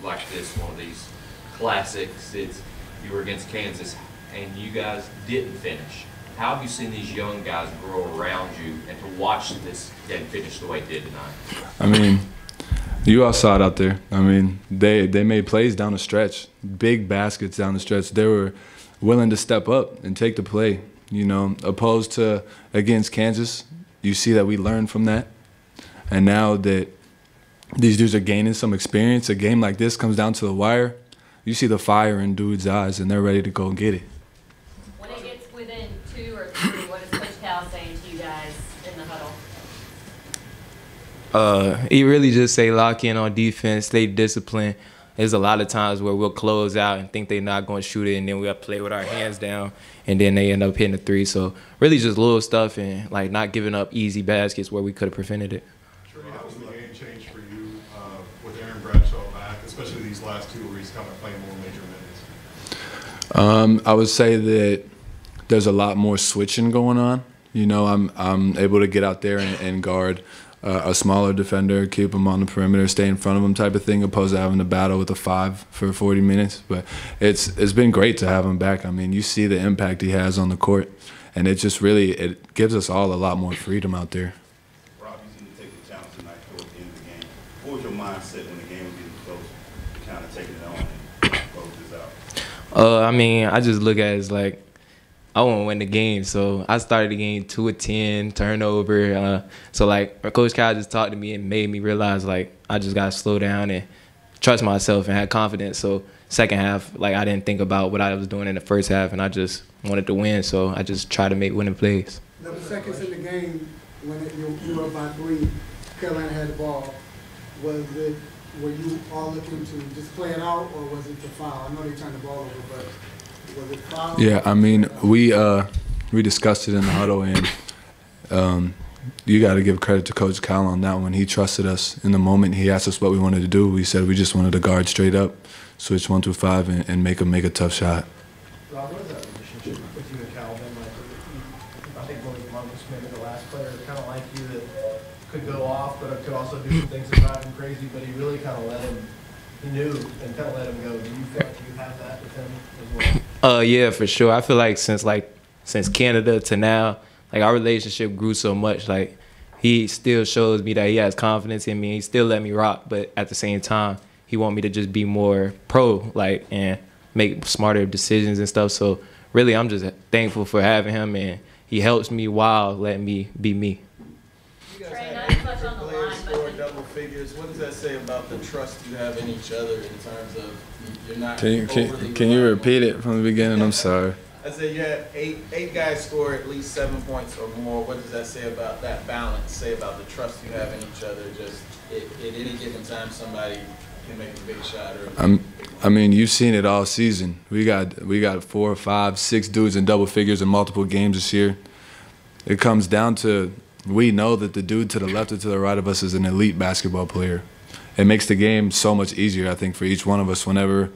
like this, one of these classics. You were against Kansas, and you guys didn't finish. How have you seen these young guys grow around you, and to watch this game finish the way it did tonight? I mean, you all saw it out there. I mean, they made plays down the stretch, big baskets down the stretch. They were willing to step up and take the play. You know, opposed to against Kansas, you see that we learned from that. And now that these dudes are gaining some experience, a game like this comes down to the wire, you see the fire in dudes' eyes, and they're ready to go and get it. When it gets within 2 or 3, what is Coach Cal saying to you guys in the huddle? He really just say lock in on defense, stay disciplined. There's a lot of times where we'll close out and think they're not going to shoot it, and then we'll play with our hands down, and then they end up hitting a 3. So really just little stuff and like not giving up easy baskets where we could have prevented it. Trey, how was the game change for you with Aaron Bradshaw back, especially these last 2 where he's kind of playing more major minutes? I would say that there's a lot more switching going on. You know, I'm able to get out there and guard a smaller defender, keep him on the perimeter, stay in front of him type of thing, opposed to having to battle with a 5 for 40 minutes. But it's been great to have him back. I mean, you see the impact he has on the court, and it just really it gives us all a lot more freedom out there. Rob, you seem to take the challenge tonight towards the end of the game. What was your mindset when the game was getting close, kind of taking it on and close this out? I mean, I just look at it as like, I want to win the game, so I started the game 2 of 10, turnover. So like Coach Cal just talked to me and made me realize like I just got to slow down and trust myself and have confidence. So second half, like I didn't think about what I was doing in the first half, and I just wanted to win. So I just tried to make winning plays. The seconds in the game when you were up by 3, Carolina had the ball. Were you all looking to just play it out, or was it the foul? I know they turned the ball over, but. Yeah, I mean, we discussed it in the huddle, and you got to give credit to Coach Cal on that one. He trusted us in the moment. He asked us what we wanted to do. We said we just wanted to guard straight up, switch 1 through 5, and make a tough shot. Rob, what is that relationship with you and Cal been like? I think Willie Columbus, maybe the last player, kind of like you that could go off, but could also do some things that drive him crazy. But he really kind of let him. He knew and kind of let him go. Do you feel like you have that with him as well? Yeah, for sure. I feel like since Canada to now, like our relationship grew so much. Like he still shows me that he has confidence in me. He still let me rock, but at the same time, he want me to just be more pro, like, and make smarter decisions and stuff. So really, I'm just thankful for having him, and he helps me while letting me be me. Trey, not to touch on the line, but double figures. What does that say about the trust you have in each other in terms of you're not? Can you repeat it from the beginning? I'm sorry. I said you had eight guys score at least 7 points or more. What does that say about that balance? Say about the trust you have in each other. Just at any given time, somebody can make a big shot. I mean, you've seen it all season. We got 4, 5, 6 dudes in double figures in multiple games this year. It comes down to, we know that the dude to the left or to the right of us is an elite basketball player. It makes the game so much easier, I think, for each one of us whenever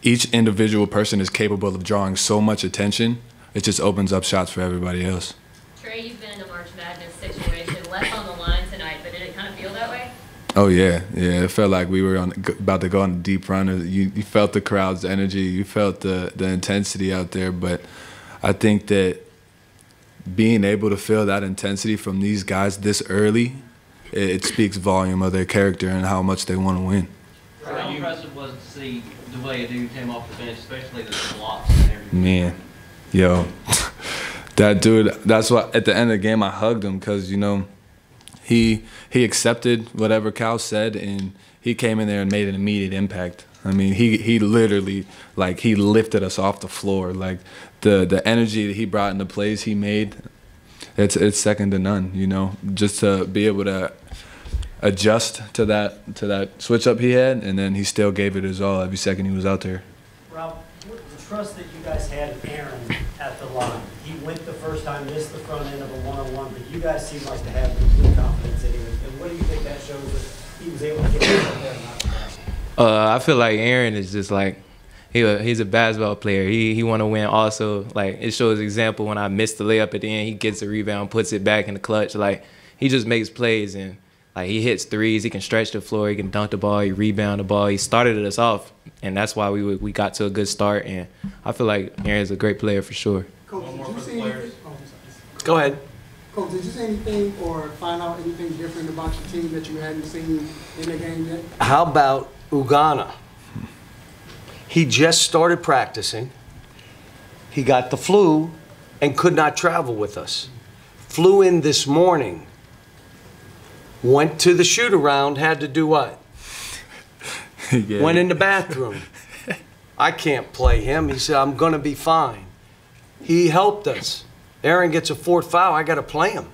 each individual person is capable of drawing so much attention. It just opens up shots for everybody else. Trey, you've been in a March Madness situation, less on the line tonight, but did it kind of feel that way? Oh, yeah. It felt like we were about to go on a deep run. You felt the crowd's energy. You felt the intensity out there. But I think that being able to feel that intensity from these guys this early, it speaks volume of their character and how much they want to win. How impressive was it to see the way a dude came off the bench, especially the blocks and everything? Man, yo, that dude, that's why at the end of the game I hugged him because, you know, he accepted whatever Cal said and he came in there and made an immediate impact. I mean, he literally, like, he lifted us off the floor. Like, the energy that he brought in the plays he made, it's second to none, you know. Just to be able to adjust to that switch up he had, and then he still gave it his all every second he was out there. Rob, the trust that you guys had in Aaron at the line, he went the first time, missed the front end of a one-on-one, but you guys seem like to have complete confidence in him. And what do you think that shows that he was able to get out there and not pass? I feel like Aaron is just like, he's a basketball player. He want to win also. Like, it shows example when I missed the layup at the end, he gets a rebound, puts it back in the clutch. Like, he just makes plays, and Like, he hits threes, he can stretch the floor, he can dunk the ball, he rebound the ball. He started us off, and that's why we got to a good start. And I feel like Aaron's a great player for sure. Coach, One did more you for see the anything? players. Oh, I'm sorry. Go ahead. Coach, did you see anything or find out anything different about your team that you hadn't seen in the game yet? How about Ugana? He just started practicing. He got the flu and could not travel with us. Flew in this morning. Went to the shoot around, had to do what? Went in the bathroom. I can't play him. He said, I'm going to be fine. He helped us. Aaron gets a 4th foul. I got to play him.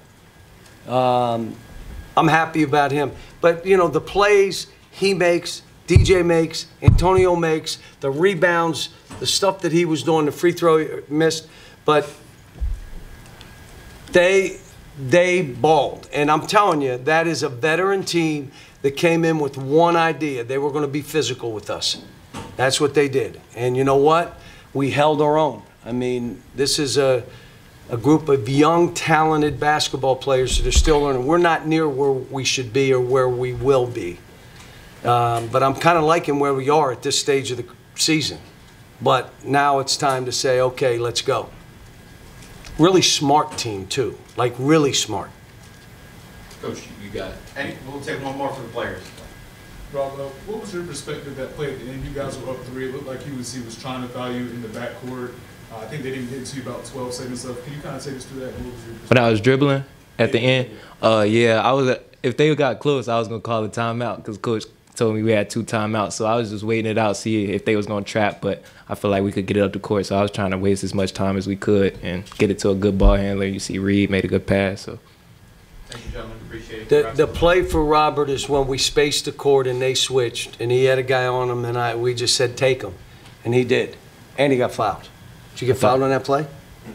I'm happy about him. But, you know, the plays he makes, DJ makes, Antonio makes, the rebounds, the stuff that he was doing, the free throw he missed. But they balled. And I'm telling you, that is a veteran team that came in with one idea. They were going to be physical with us. That's what they did. And you know what? We held our own. I mean, this is a group of young, talented basketball players that are still learning. We're not near where we should be or where we will be. But I'm kind of liking where we are at this stage of the season. But now it's time to say, okay, let's go. Really smart team, too. Like, really smart. Coach, you got it. And we'll take one more for the players. Rob, what was your perspective that play at the end? You guys were up 3. It looked like he was trying to foul you in the backcourt. I think they didn't get to you about 12 seconds left. Can you kind of take us through that? What was your perspective? When I was dribbling at the end, yeah, I was. If they got close, I was gonna call a timeout because coach told me we had 2 timeouts. So I was just waiting it out, see if they was gonna trap. But I feel like we could get it up the court, so I was trying to waste as much time as we could and get it to a good ball handler. You see, Reed made a good pass. So Thank you, gentlemen. Appreciate it. The play for Robert is when we spaced the court and they switched, and he had a guy on him, and we just said, take him. And he did. And he got fouled. Did you get fouled on that play?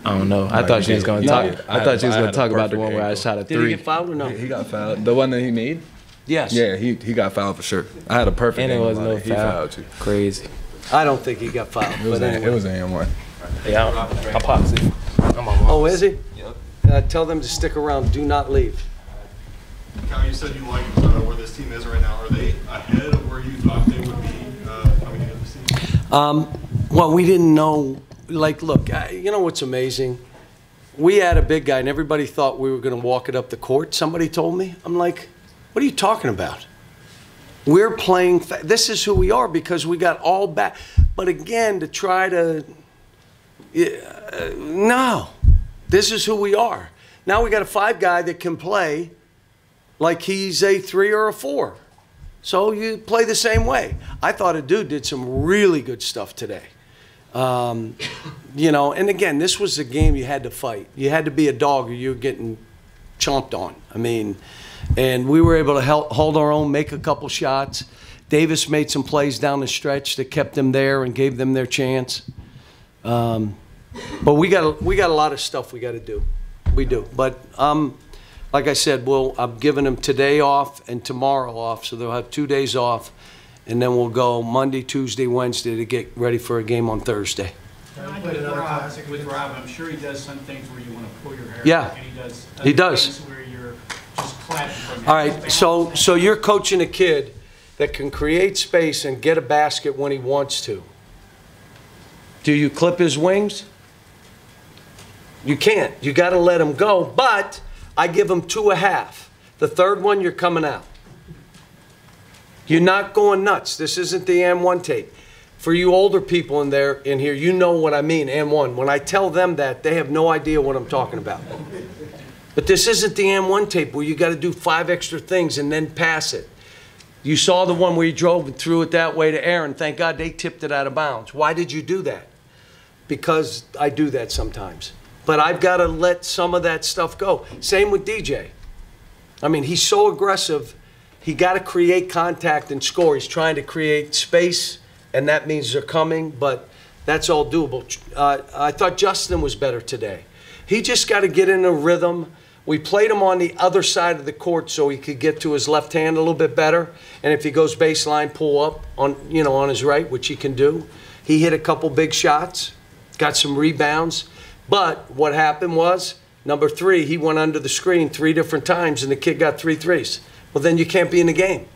I don't know. I thought she was gonna talk. I thought she was gonna talk about the one where I shot a 3. Did he get fouled or no? He got fouled. The one that he made? Yes. Yeah, he got fouled for sure. I had a perfect And it game was on no He foul. fouled you. Crazy. I don't think he got fouled. It was, but anyway. it was an M1. Yeah, I pops it. Oh, is he? Yep. Tell them to stick around. Do not leave. Cal, you said you like where this team is right now. Are they ahead of where you thought they would be coming into the season? Well, we didn't know. Like, look, you know what's amazing? We had a big guy, and everybody thought we were going to walk it up the court. Somebody told me. I'm like, what are you talking about? We're playing. This is who we are because we got all back. But again, to try to, no, this is who we are. Now we got a 5 guy that can play like he's a 3 or a 4. So you play the same way. I thought a dude did some really good stuff today. You know, and again, this was a game you had to fight. You had to be a dog or you were getting chomped on. I mean, and we were able to hold our own, make a couple shots. Davis made some plays down the stretch that kept them there and gave them their chance. But we got a lot of stuff we got to do. We do. But like I said, I'm giving them today off and tomorrow off, so they'll have 2 days off. And then we'll go Monday, Tuesday, Wednesday to get ready for a game on Thursday. With Rob, I'm sure he does some things where you want to pull your hair Yeah. back, and He does. things where you're just clapping from All right, so you're coaching a kid that can create space and get a basket when he wants to. Do you clip his wings? You can't. You got to let him go, but I give him 2.5. The third one, you're coming out. You're not going nuts. This isn't the M1 tape. For you older people in here, you know what I mean, M1. When I tell them that, they have no idea what I'm talking about. But this isn't the M1 tape where you got to do 5 extra things and then pass it. You saw the one where you drove and threw it that way to Aaron. Thank God they tipped it out of bounds. Why did you do that? Because I do that sometimes. But I've got to let some of that stuff go. Same with DJ. I mean, he's so aggressive. He got to create contact and score. He's trying to create space, and that means they're coming, but that's all doable. I thought Justin was better today. He just got to get in a rhythm. We played him on the other side of the court so he could get to his left hand a little bit better, and if he goes baseline, pull up on his right, which he can do. He hit a couple big shots, got some rebounds, but what happened was, number 3, he went under the screen 3 different times, and the kid got 3 threes. Well, then you can't be in the game.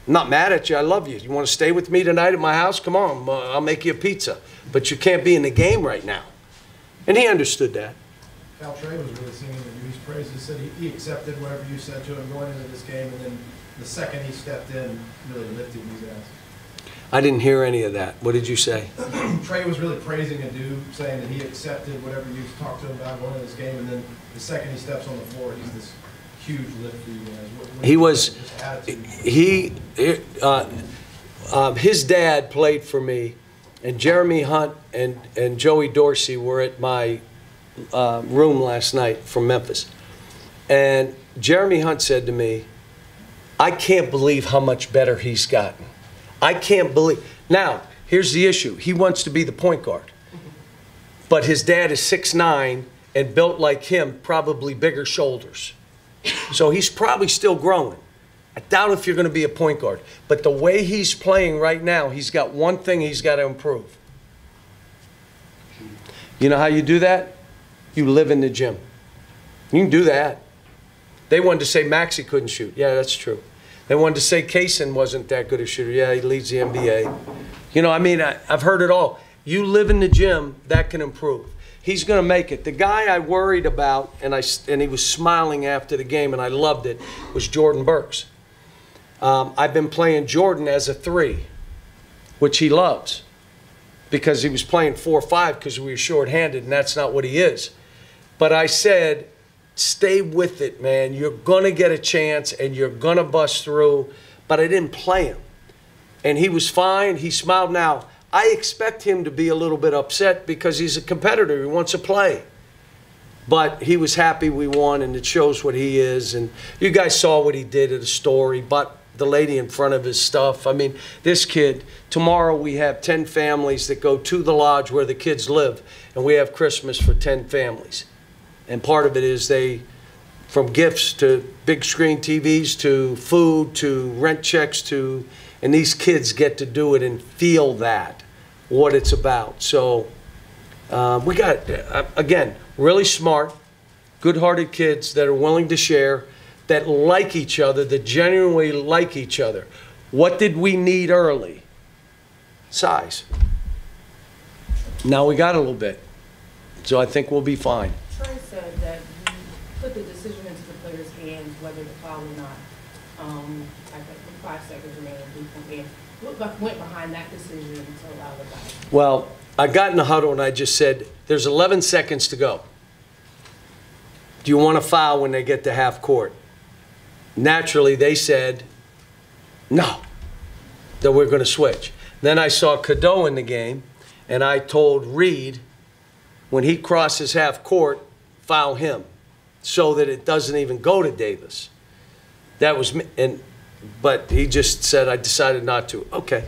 I'm not mad at you. I love you. You want to stay with me tonight at my house? Come on. I'll make you a pizza. But you can't be in the game right now. And he understood that. Cal Trey was really singing that you. He's praised. He said he accepted whatever you said to him going into this game, and then the second he stepped in, really lifted you guys. I didn't hear any of that. What did you say? Trey was really praising a dude, saying that he accepted whatever you talked to him about going into this game, and then the second he steps on the floor, he's this huge lift for you guys. He was, his dad played for me, and Jeremy Hunt and Joey Dorsey were at my room last night from Memphis. And Jeremy Hunt said to me, I can't believe how much better he's gotten. I can't believe. Now, here's the issue. He wants to be the point guard. But his dad is 6'9", and built like him, probably bigger shoulders. So he's probably still growing. I doubt if you're going to be a point guard. But the way he's playing right now, he's got one thing he's got to improve. You know how you do that? You live in the gym. You can do that. They wanted to say Maxey couldn't shoot. Yeah, that's true. They wanted to say Kaysen wasn't that good a shooter. Yeah, he leads the NBA. You know, I mean, I've heard it all. You live in the gym, that can improve. He's going to make it. The guy I worried about, and he was smiling after the game, and I loved it, was Jordan Burks. I've been playing Jordan as a 3, which he loves, because he was playing 4-5 because we were shorthanded, and that's not what he is. But I said, stay with it, man. You're going to get a chance, and you're going to bust through. But I didn't play him. And he was fine. He smiled. Now, I expect him to be a little bit upset because he's a competitor. He wants to play. But he was happy we won, and it shows what he is. And you guys saw what he did at the store. He bought the lady in front of his stuff. I mean, this kid, tomorrow we have 10 families that go to the lodge where the kids live, and we have Christmas for 10 families. And part of it is from gifts to big screen TVs to food to rent checks to, and these kids get to do it and feel that, what it's about. So we got, again, really smart, good-hearted kids that are willing to share, that like each other, that genuinely like each other. What did we need early? Size. Now we got a little bit. So I think we'll be fine. Trey said that you put the decision into the players' hands whether to foul or not. I think 5 seconds remaining, 3 point. What went behind that decision to allow the guy? Well, I got in the huddle and I just said, there's 11 seconds to go. Do you want to foul when they get to half court? Naturally, they said, no, that we're going to switch. Then I saw Cadeau in the game, and I told Reed, when he crosses half court, foul him so that it doesn't even go to Davis. That was me. But he just said, I decided not to. Okay.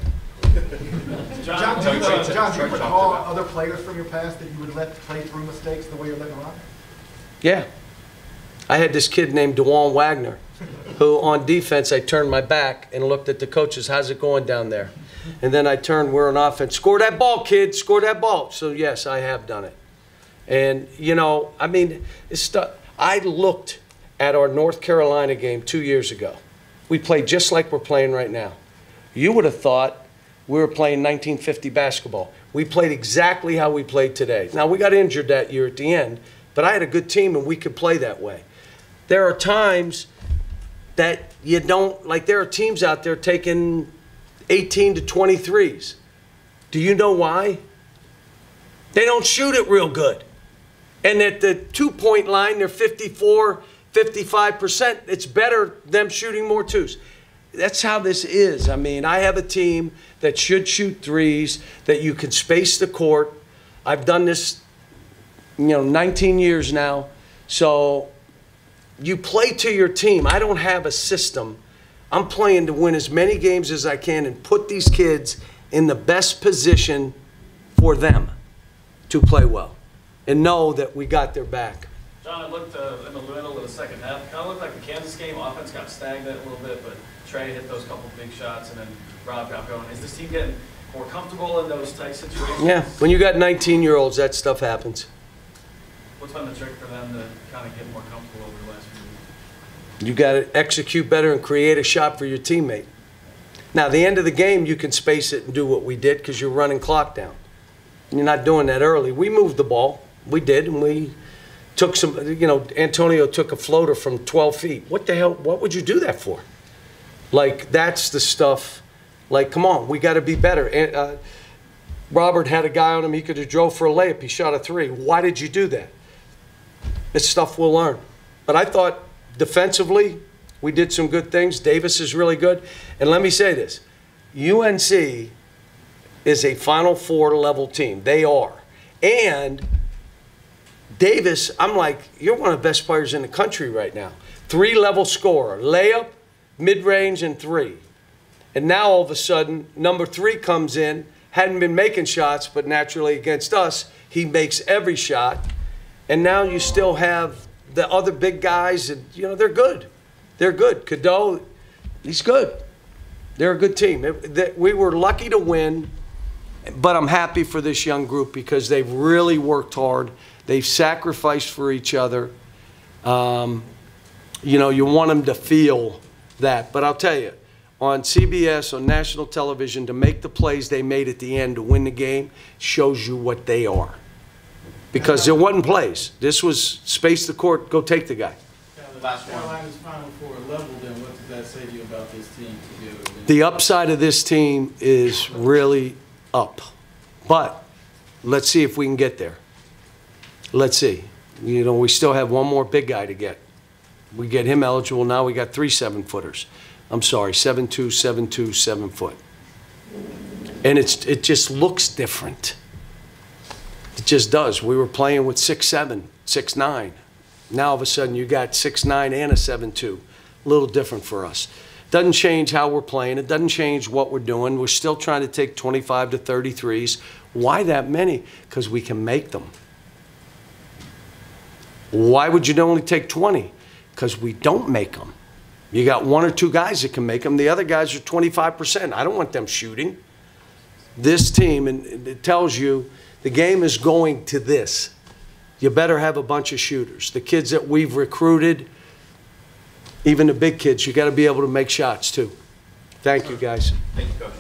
John, do you recall other players from your past that you would let play through mistakes the way you're letting Rob? Yeah. I had this kid named DeJuan Wagner, who on defense, I turned my back and looked at the coaches, how's it going down there? And then I turned, we're on offense, score that ball, kid, score that ball. So yes, I have done it. And, you know, I mean, I looked at our North Carolina game 2 years ago. We played just like we're playing right now. You would have thought we were playing 1950 basketball. We played exactly how we played today. Now, we got injured that year at the end, but I had a good team and we could play that way. There are times that you don't, like there are teams out there taking 18 to 23s. Do you know why? They don't shoot it real good. And at the 2-point line, they're 54, 55%. It's better them shooting more twos. That's how this is. I mean, I have a team that should shoot threes, that you can space the court. I've done this, 19 years now. So you play to your team. I don't have a system. I'm playing to win as many games as I can and put these kids in the best position for them to play well and know that we got their back. John, it looked in the middle of the second half, it kind of looked like the Kansas game. Offense got stagnant a little bit, but Trey hit those couple big shots, and then Rob got going. Is this team getting more comfortable in those tight situations? Yeah, when you got 19-year-olds, that stuff happens. What's been the trick for them to kind of get more comfortable over the last few You got to execute better and create a shot for your teammate. Now, the end of the game, you can space it and do what we did because you're running clock down. You're not doing that early. We moved the ball. We did, and we took some, Antonio took a floater from 12 feet. What the hell? What would you do that for? Like, that's the stuff. Like, come on, we got to be better. Robert had a guy on him. He could have drove for a layup. He shot a 3. Why did you do that? It's stuff we'll learn. But I thought defensively, we did some good things. Davis is really good. And let me say this. UNC is a Final Four level team. They are. And Davis, I'm like, you're one of the best players in the country right now. 3-level scorer. Layup, mid-range, and 3. And now all of a sudden, number 3 comes in, hadn't been making shots, but naturally against us, he makes every shot. And now you still have the other big guys, and they're good. They're good. Cadeau, he's good. They're a good team. We were lucky to win, but I'm happy for this young group because they've really worked hard. They've sacrificed for each other. You want them to feel that. But I'll tell you, on CBS, on national television, to make the plays they made at the end to win the game shows you what they are. Because there wasn't plays. This was space the court, go take the guy. Carolina's Final Four level, then what does that say to you about this team together? The upside of this team is really up. But let's see if we can get there. Let's see. We still have one more big guy to get. We get him eligible. Now we got 3 7-footers. I'm sorry, 7'2", 7'2", 7 foot. And it just looks different. It just does. We were playing with 6'7", 6'9". Now all of a sudden you got 6'9" and a 7'2". A little different for us. Doesn't change how we're playing. It doesn't change what we're doing. We're still trying to take 25 to 33s. Why that many? Because we can make them. Why would you only take 20? Because we don't make them. You got 1 or 2 guys that can make them. The other guys are 25%. I don't want them shooting. This team, and it tells you the game is going to this. You better have a bunch of shooters. The kids that we've recruited, even the big kids, you got to be able to make shots too. Thank you, guys. Thank you, Coach.